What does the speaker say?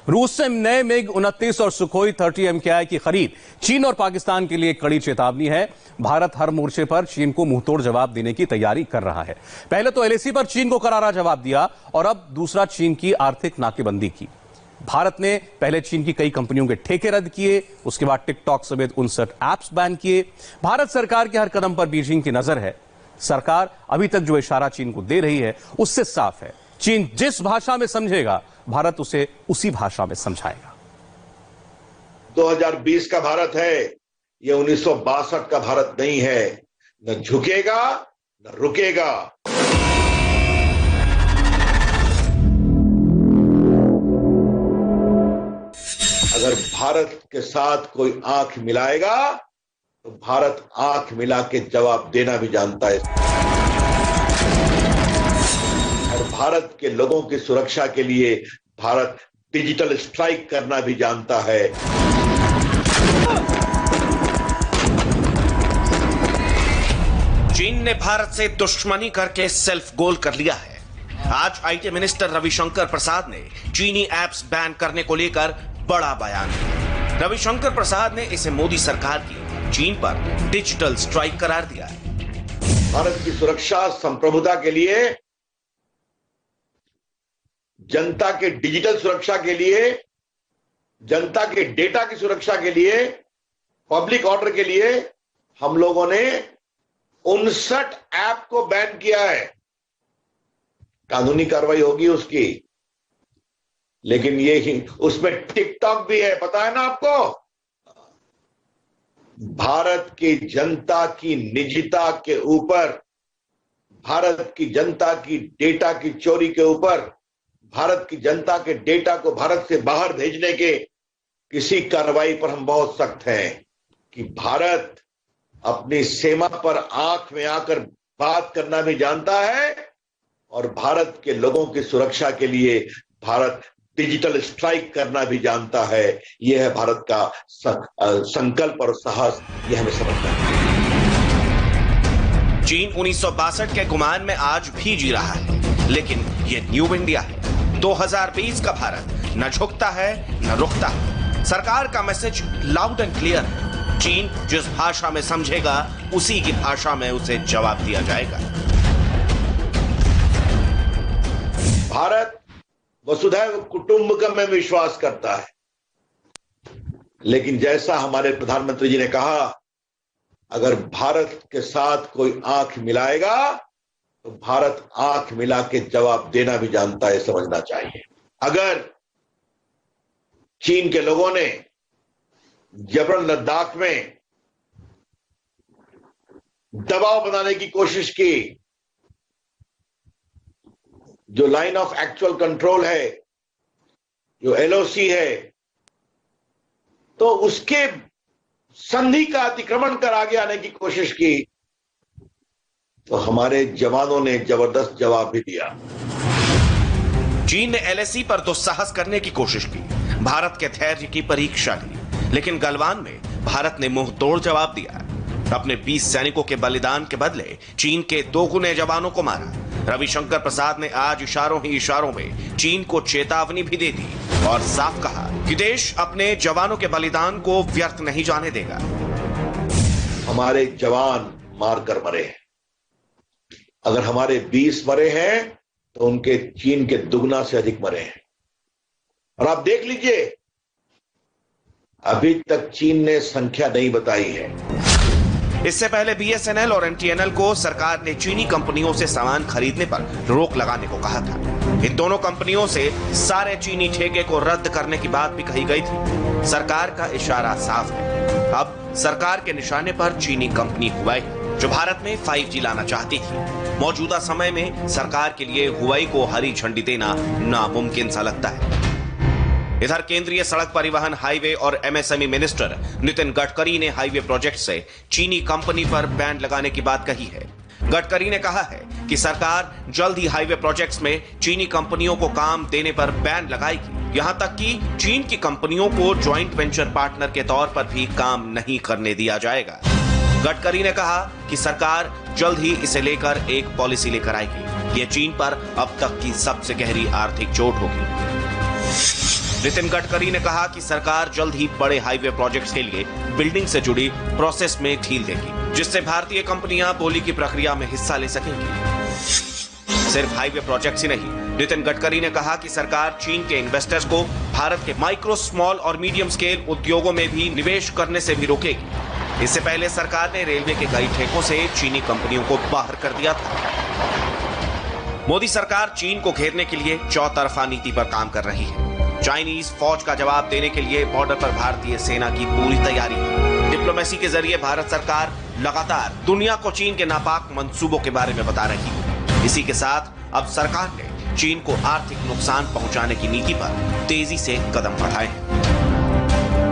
रूस से नए मिग 29 और सुखोई 30 MKI की खरीद चीन और पाकिस्तान के लिए कड़ी चेतावनी है। भारत हर मोर्चे पर चीन को मुंहतोड़ जवाब देने की तैयारी कर रहा है। पहले तो LAC पर चीन को करारा जवाब दिया और अब दूसरा चीन की आर्थिक नाकेबंदी की। भारत ने पहले चीन की कई कंपनियों के ठेके रद्द किए, उसके बाद टिकटॉक समेत 59 ऐप्स बैन किए। भारत सरकार के हर कदम पर बीजिंग की नजर है। सरकार अभी तक जो इशारा चीन को दे रही है उससे साफ है, चीन जिस भाषा में समझेगा भारत उसे उसी भाषा में समझाएगा। 2020 का भारत है, ये 1962 का भारत नहीं है। न झुकेगा न रुकेगा। अगर भारत के साथ कोई आंख मिलाएगा तो भारत आंख मिला के जवाब देना भी जानता है और भारत के लोगों की सुरक्षा के लिए भारत डिजिटल स्ट्राइक करना भी जानता है। चीन ने भारत से दुश्मनी करके सेल्फ गोल कर लिया है। आज IT मिनिस्टर रविशंकर प्रसाद ने चीनी ऐप्स बैन करने को लेकर बड़ा बयान दिया। रविशंकर प्रसाद ने इसे मोदी सरकार की चीन पर डिजिटल स्ट्राइक करार दिया है। भारत की सुरक्षा संप्रभुता के लिए, जनता के डिजिटल सुरक्षा के लिए, जनता के डेटा की सुरक्षा के लिए, पब्लिक ऑर्डर के लिए हम लोगों ने 59 ऐप को बैन किया है। कानूनी कार्रवाई होगी उसकी, लेकिन ये ही उसमें टिकटॉक भी है, पता है ना आपको। भारत की जनता की निजता के ऊपर, भारत की जनता की डेटा की चोरी के ऊपर, भारत की जनता के डेटा को भारत से बाहर भेजने के किसी कार्रवाई पर हम बहुत सख्त हैं कि भारत अपनी सीमा पर आंख में आकर बात करना भी जानता है और भारत के लोगों की सुरक्षा के लिए भारत डिजिटल स्ट्राइक करना भी जानता है। यह है भारत का संकल्प और साहस, यह हमें समझना है। चीन 1962 के गुमान में आज भी जी रहा है, लेकिन यह न्यू इंडिया है। 2020 का भारत न झुकता है न रुकता है। सरकार का मैसेज लाउड एंड क्लियर है। चीन जिस भाषा में समझेगा उसी की भाषा में उसे जवाब दिया जाएगा। भारत वसुधैव कुटुंबकम में विश्वास करता है, लेकिन जैसा हमारे प्रधानमंत्री जी ने कहा, अगर भारत के साथ कोई आंख मिलाएगा तो भारत आंख मिला के जवाब देना भी जानता है, समझना चाहिए। अगर चीन के लोगों ने जबरन लद्दाख में दबाव बनाने की कोशिश की, जो लाइन ऑफ एक्चुअल कंट्रोल है, जो LOC है, तो उसके संधि का अतिक्रमण कर आगे आने की कोशिश की, तो हमारे जवानों ने जबरदस्त जवाब भी दिया। चीन ने LAC पर दुस्साहस करने की कोशिश की, भारत के धैर्य की परीक्षा ली, लेकिन गलवान में भारत ने मुंह तोड़ जवाब दिया। अपने 20 सैनिकों के बलिदान के बदले चीन के 2 गुने जवानों को मारा। रविशंकर प्रसाद ने आज इशारों ही इशारों में चीन को चेतावनी भी दे दी और साफ कहा कि देश अपने जवानों के बलिदान को व्यर्थ नहीं जाने देगा। हमारे जवान मारकर मरे हैं। अगर हमारे 20 मरे हैं तो उनके चीन के दुगना से अधिक मरे हैं। और आप देख लीजिए, अभी तक चीन ने संख्या नहीं बताई है। इससे पहले BSNL और MTNL को सरकार ने चीनी कंपनियों से सामान खरीदने पर रोक लगाने को कहा था। इन दोनों कंपनियों से सारे चीनी ठेके को रद्द करने की बात भी कही गई थी। सरकार का इशारा साफ है। अब सरकार के निशाने पर चीनी कंपनी हुआई, जो भारत में 5G लाना चाहती थी। मौजूदा समय में सरकार के लिए हुआई को हरी झंडी देना नामुमकिन सा लगता है। इधर केंद्रीय सड़क परिवहन, हाईवे और MSME मिनिस्टर नितिन गडकरी ने हाईवे प्रोजेक्ट से चीनी कंपनी पर बैन लगाने की बात कही है। गडकरी ने कहा है कि सरकार जल्द ही हाईवे प्रोजेक्ट्स में चीनी कंपनियों को काम देने पर बैन लगाएगी। यहां तक कि चीन की कंपनियों को ज्वाइंट वेंचर पार्टनर के तौर पर भी काम नहीं करने दिया जाएगा। गडकरी ने कहा कि सरकार जल्द ही इसे लेकर एक पॉलिसी लेकर आएगी। ये चीन पर अब तक की सबसे गहरी आर्थिक चोट होगी। नितिन गडकरी ने कहा कि सरकार जल्द ही बड़े हाईवे प्रोजेक्ट्स के लिए बिल्डिंग से जुड़ी प्रोसेस में ढील देगी, जिससे भारतीय कंपनियां बोली की प्रक्रिया में हिस्सा ले सकेंगी। सिर्फ हाईवे प्रोजेक्ट्स ही नहीं, नितिन गडकरी ने कहा कि सरकार चीन के इन्वेस्टर्स को भारत के माइक्रो, स्मॉल और मीडियम स्केल उद्योगों में भी निवेश करने से भी रोकेगी। इससे पहले सरकार ने रेलवे के कई ठेकों से चीनी कंपनियों को बाहर कर दिया था। मोदी सरकार चीन को घेरने के लिए चौतरफा नीति पर काम कर रही है। चाइनीज फौज का जवाब देने के लिए बॉर्डर पर भारतीय सेना की पूरी तैयारी है। डिप्लोमेसी के जरिए भारत सरकार लगातार दुनिया को चीन के नापाक मंसूबों के बारे में बता रही है। इसी के साथ अब सरकार ने चीन को आर्थिक नुकसान पहुंचाने की नीति पर तेजी से कदम बढ़ाए हैं।